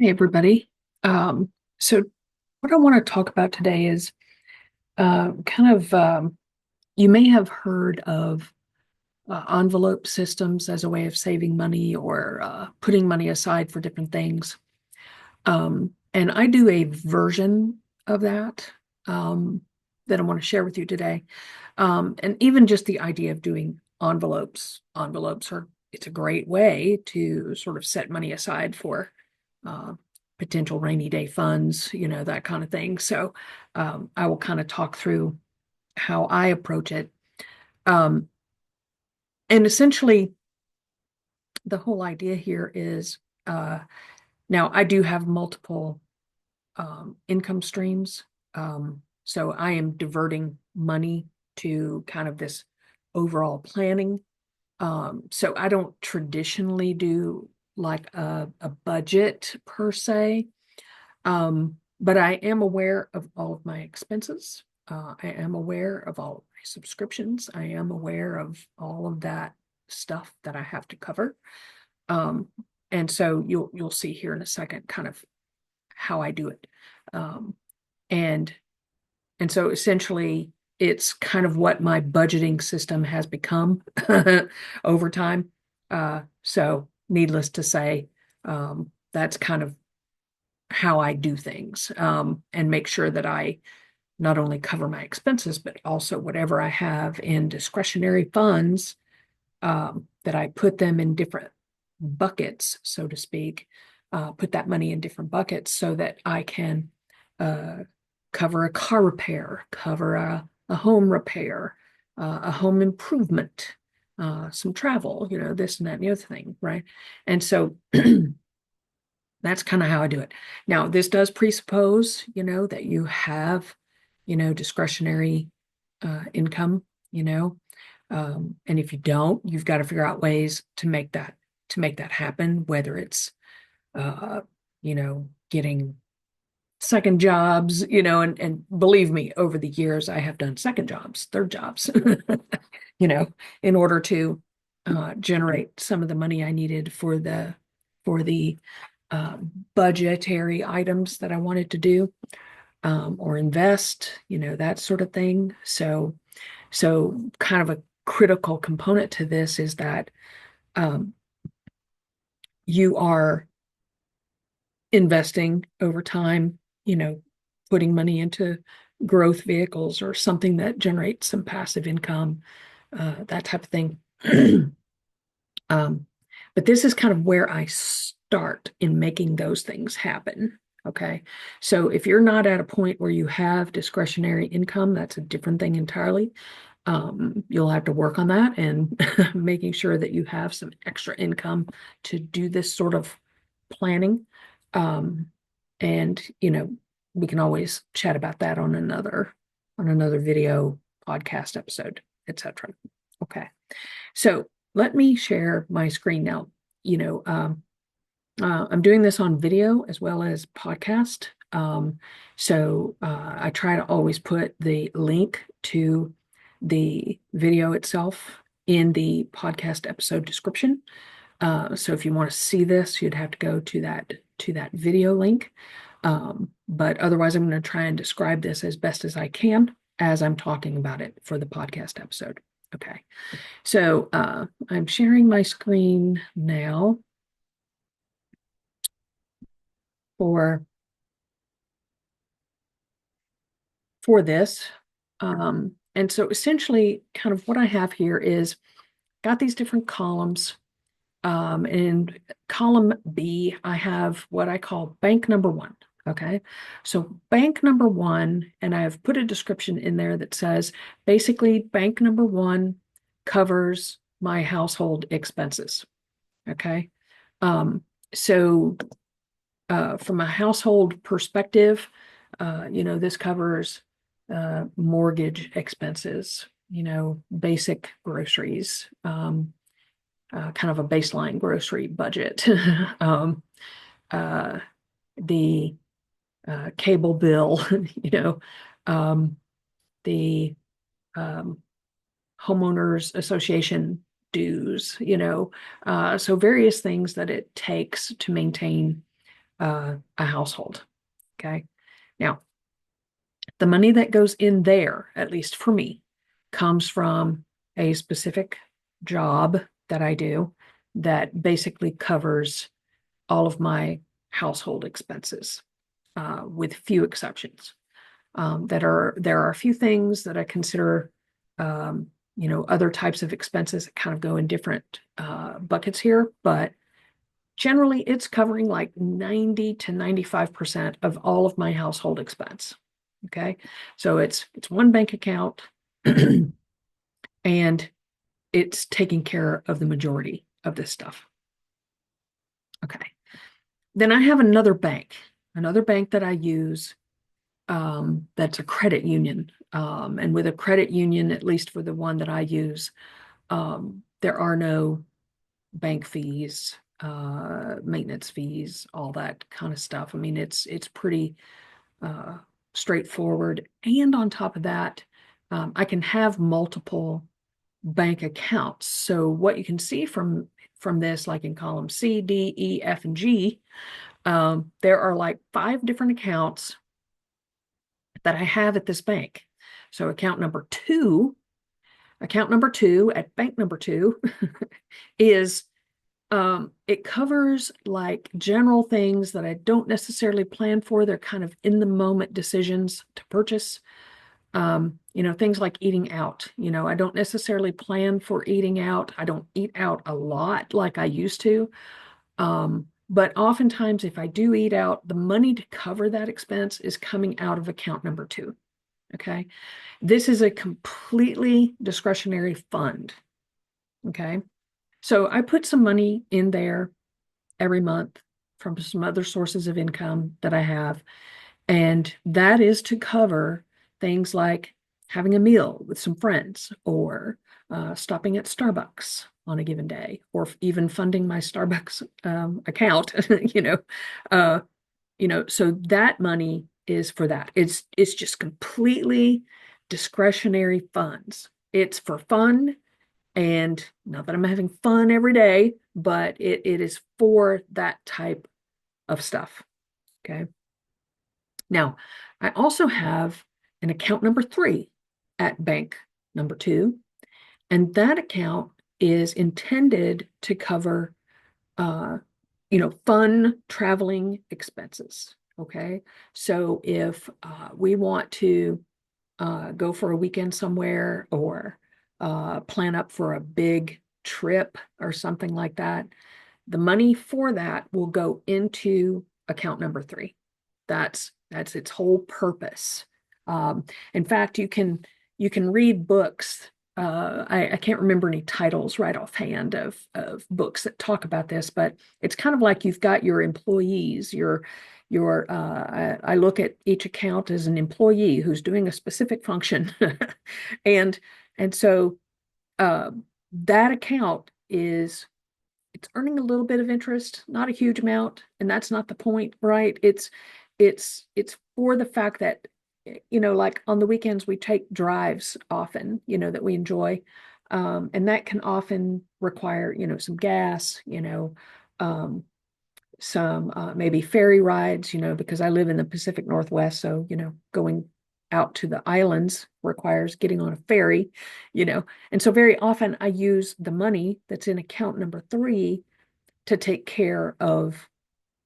Hey, everybody. So what I want to talk about today is kind of you may have heard of envelope systems as a way of saving money or putting money aside for different things. And I do a version of that um, that I want to share with you today. And even just the idea of doing envelopes. Envelopes are it's a great way to sort of set money aside for uh, potential rainy day funds, that kind of thing. So I will kind of talk through how I approach it. Um, and essentially, the whole idea here is now I do have multiple income streams. So I am diverting money to kind of this overall planning. So I don't traditionally do like a budget per se. But I am aware of all of my expenses. I am aware of all of my subscriptions. I am aware of all of that stuff that I have to cover. Um, and so you'll see here in a second kind of how I do it. Um, and and so essentially it's kind of what my budgeting system has become over time. So needless to say, that's kind of how I do things, and make sure that I not only cover my expenses, but also whatever I have in discretionary funds, that I put them in different buckets, so to speak, put that money in different buckets so that I can uh, cover a car repair, cover a home repair, a home improvement, some travel, this and that and the other thing, right? And so that's kind of how I do it. Now, this does presuppose, that you have, discretionary income, and if you don't, you've got to figure out ways to make that happen, whether it's getting second jobs, and believe me, over the years I have done second jobs, third jobs, you know, in order to generate some of the money I needed for the uh, budgetary items that I wanted to do, or invest, that sort of thing. So kind of a critical component to this is that um, you are investing over time, putting money into growth vehicles or something that generates some passive income, that type of thing. Um, but this is kind of where I start in making those things happen. Okay. So if you're not at a point where you have discretionary income, that's a different thing entirely. You'll have to work on that and making sure that you have some extra income to do this sort of planning. Um, and we can always chat about that on another video podcast episode, etc. Okay. So let me share my screen now. You know, um, I'm doing this on video as well as podcast. So I try to always put the link to the video itself in the podcast episode description. So if you want to see this, you'd have to go to that video link. But otherwise, I'm going to try and describe this as best as I can as I'm talking about it for the podcast episode. Okay. So I'm sharing my screen now for for this. And so essentially, kind of what I have here is got these different columns. In column B, I have what I call bank number one. Okay. So bank number one, and I've put a description in there that says basically bank number one covers my household expenses. Okay. Um, so from a household perspective, this covers mortgage expenses, basic groceries, kind of a baseline grocery budget, um, uh, the cable bill, um, the um, homeowners association dues, so various things that it takes to maintain a household. Okay. Now, the money that goes in there, at least for me, comes from a specific job that I do that basically covers all of my household expenses, with few exceptions. There are a few things that I consider, other types of expenses that kind of go in different buckets here, but generally it's covering like 90 to 95% of all of my household expense. Okay. So it's one bank account and it's taking care of the majority of this stuff. Okay. Then I have another bank that I use, that's a credit union. And with a credit union, at least for the one that I use, there are no bank fees, maintenance fees, all that kind of stuff. I mean, it's pretty uh, straightforward. And on top of that, I can have multiple bank accounts. So what you can see from this, like in column C, D, E, F, and G, there are like 5 different accounts that I have at this bank. So account number two at bank number two is, it covers like general things that I don't necessarily plan for. They're kind of in the moment decisions to purchase. Things like eating out. I don't necessarily plan for eating out. I don't eat out a lot like I used to. But oftentimes, if I do eat out, the money to cover that expense is coming out of account number two. Okay. This is a completely discretionary fund. Okay. So I put some money in there every month from some other sources of income that I have. And that is to cover things like having a meal with some friends, or stopping at Starbucks on a given day, or even funding my Starbucks account, uh, so that money is for that. It's just completely discretionary funds. It's for fun, and not that I'm having fun every day, but it is for that type of stuff. Okay. Now, I also have an account number 3 at bank number 2, and that account is intended to cover, uh, fun traveling expenses. Okay. So if we want to go for a weekend somewhere, or plan up for a big trip or something like that, the money for that will go into account number 3. That's its whole purpose. In fact, you can read books. I can't remember any titles right offhand of books that talk about this, but it's kind of like you've got your employees, I look at each account as an employee who's doing a specific function. and and so uh, that account it's earning a little bit of interest, not a huge amount, and that's not the point, right? It's for the fact that, like on the weekends we take drives often, that we enjoy, and that can often require, some gas, um, some maybe ferry rides, because I live in the Pacific Northwest, so going out to the islands requires getting on a ferry, and so very often I use the money that's in account number 3 to take care of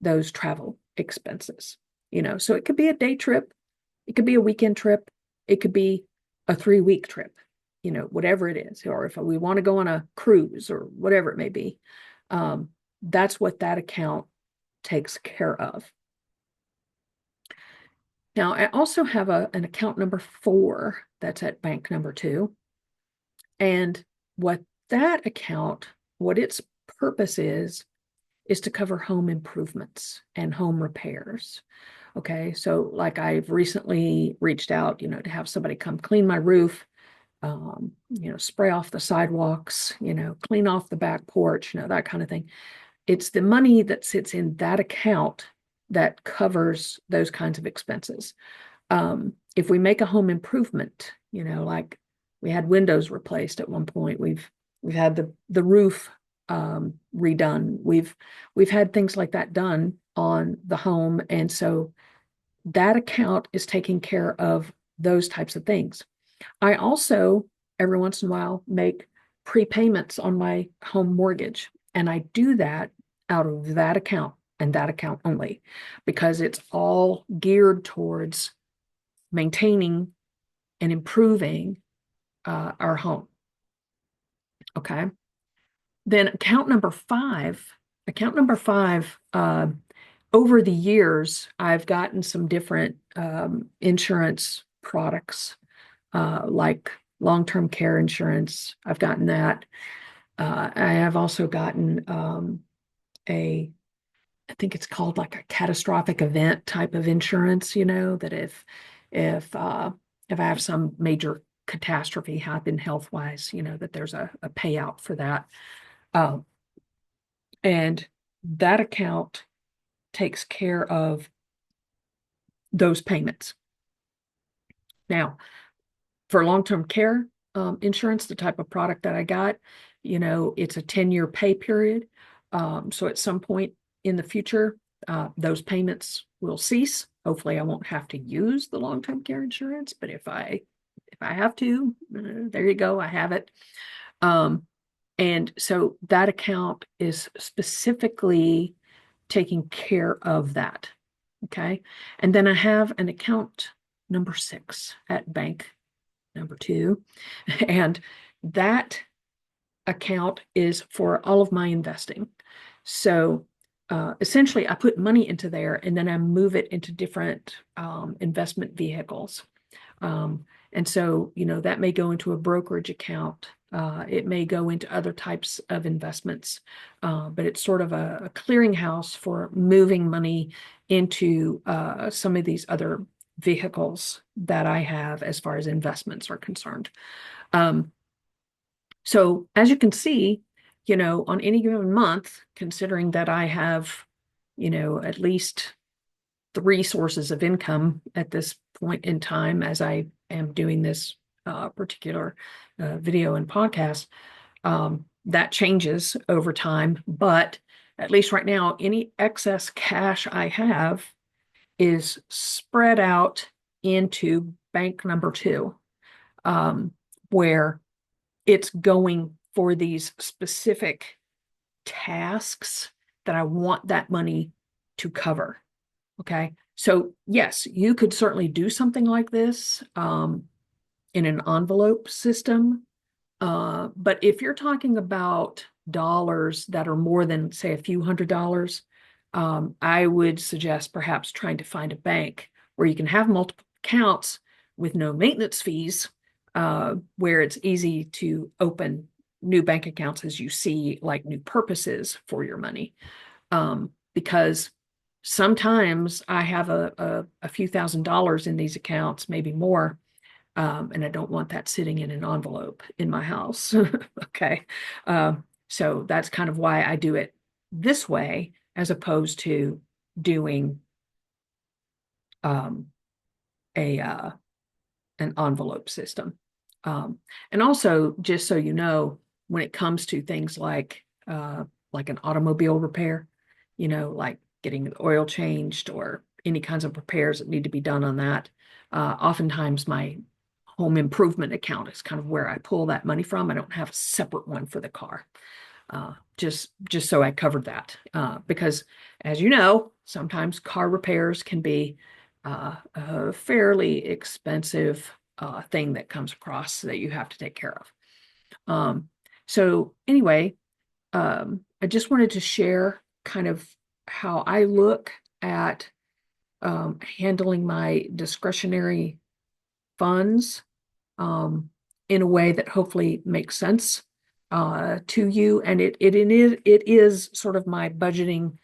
those travel expenses. So it could be a day trip, it could be a weekend trip, it could be a 3-week trip, whatever it is, or if we want to go on a cruise or whatever it may be. That's what that account takes care of. Now, I also have an account number 4 that's at bank number 2. And what its purpose is to cover home improvements and home repairs. Okay, so like I've recently reached out, to have somebody come clean my roof, spray off the sidewalks, clean off the back porch, that kind of thing. It's the money that sits in that account that covers those kinds of expenses. If we make a home improvement, like we had windows replaced at one point, we've had the roof redone. We've had things like that done on the home. And so that account is taking care of those types of things. I also, every once in a while, make prepayments on my home mortgage. And I do that out of that account and that account only, because it's all geared towards maintaining and improving our home. Okay. Then account number five, over the years, I've gotten some different insurance products, like long-term care insurance. I've gotten that. I have also gotten I think it's called like a catastrophic event type of insurance, that if uh, if I have some major catastrophe happen health-wise, that there's a payout for that. Uh, and that account takes care of those payments. Now, for long-term care insurance, the type of product that I got, it's a 10-year pay period. So at some point in the future, those payments will cease. Hopefully, I won't have to use the long-term care insurance, but if I have to, there you go, I have it. And so that account is specifically taking care of that. Okay. And then I have an account number 6 at bank number 2. And that account is for all of my investing. So essentially, I put money into there and then I move it into different investment vehicles. And so, that may go into a brokerage account. It may go into other types of investments, but it's sort of a clearinghouse for moving money into some of these other vehicles that I have as far as investments are concerned. So as you can see, on any given month, considering that I have, at least 3 sources of income at this point in time as I am doing this particular video and podcast, that changes over time. But at least right now, any excess cash I have is spread out into bank number 2, where it's going for these specific tasks that I want that money to cover. Okay. So yes, you could certainly do something like this in an envelope system. But if you're talking about dollars that are more than, say, a few $100s, I would suggest perhaps trying to find a bank where you can have multiple accounts with no maintenance fees, where it's easy to open new bank accounts as you see like new purposes for your money. Because sometimes I have a few $1,000s in these accounts, maybe more, and I don't want that sitting in an envelope in my house. Okay. So that's kind of why I do it this way, as opposed to doing a an envelope system. And also, just so you know, when it comes to things like an automobile repair, like getting the oil changed or any kinds of repairs that need to be done on that, oftentimes my home improvement account is kind of where I pull that money from. I don't have a separate one for the car. Just so I covered that, because as you know, sometimes car repairs can be a fairly expensive thing that comes across that you have to take care of. So anyway, I just wanted to share kind of how I look at handling my discretionary funds in a way that hopefully makes sense to you. And it is sort of my budgeting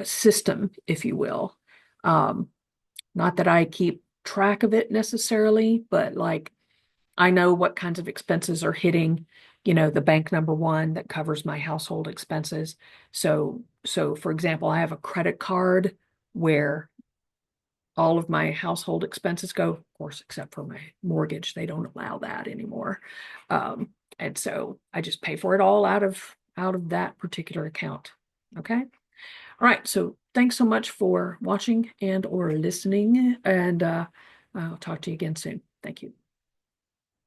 system, if you will. Not that I keep track of it necessarily, but like I know what kinds of expenses are hitting, the bank number 1 that covers my household expenses. So for example, I have a credit card where all of my household expenses go, of course, except for my mortgage. They don't allow that anymore. And so I just pay for it all out of that particular account. Okay. All right, so thanks so much for watching and or listening, and I'll talk to you again soon. Thank you.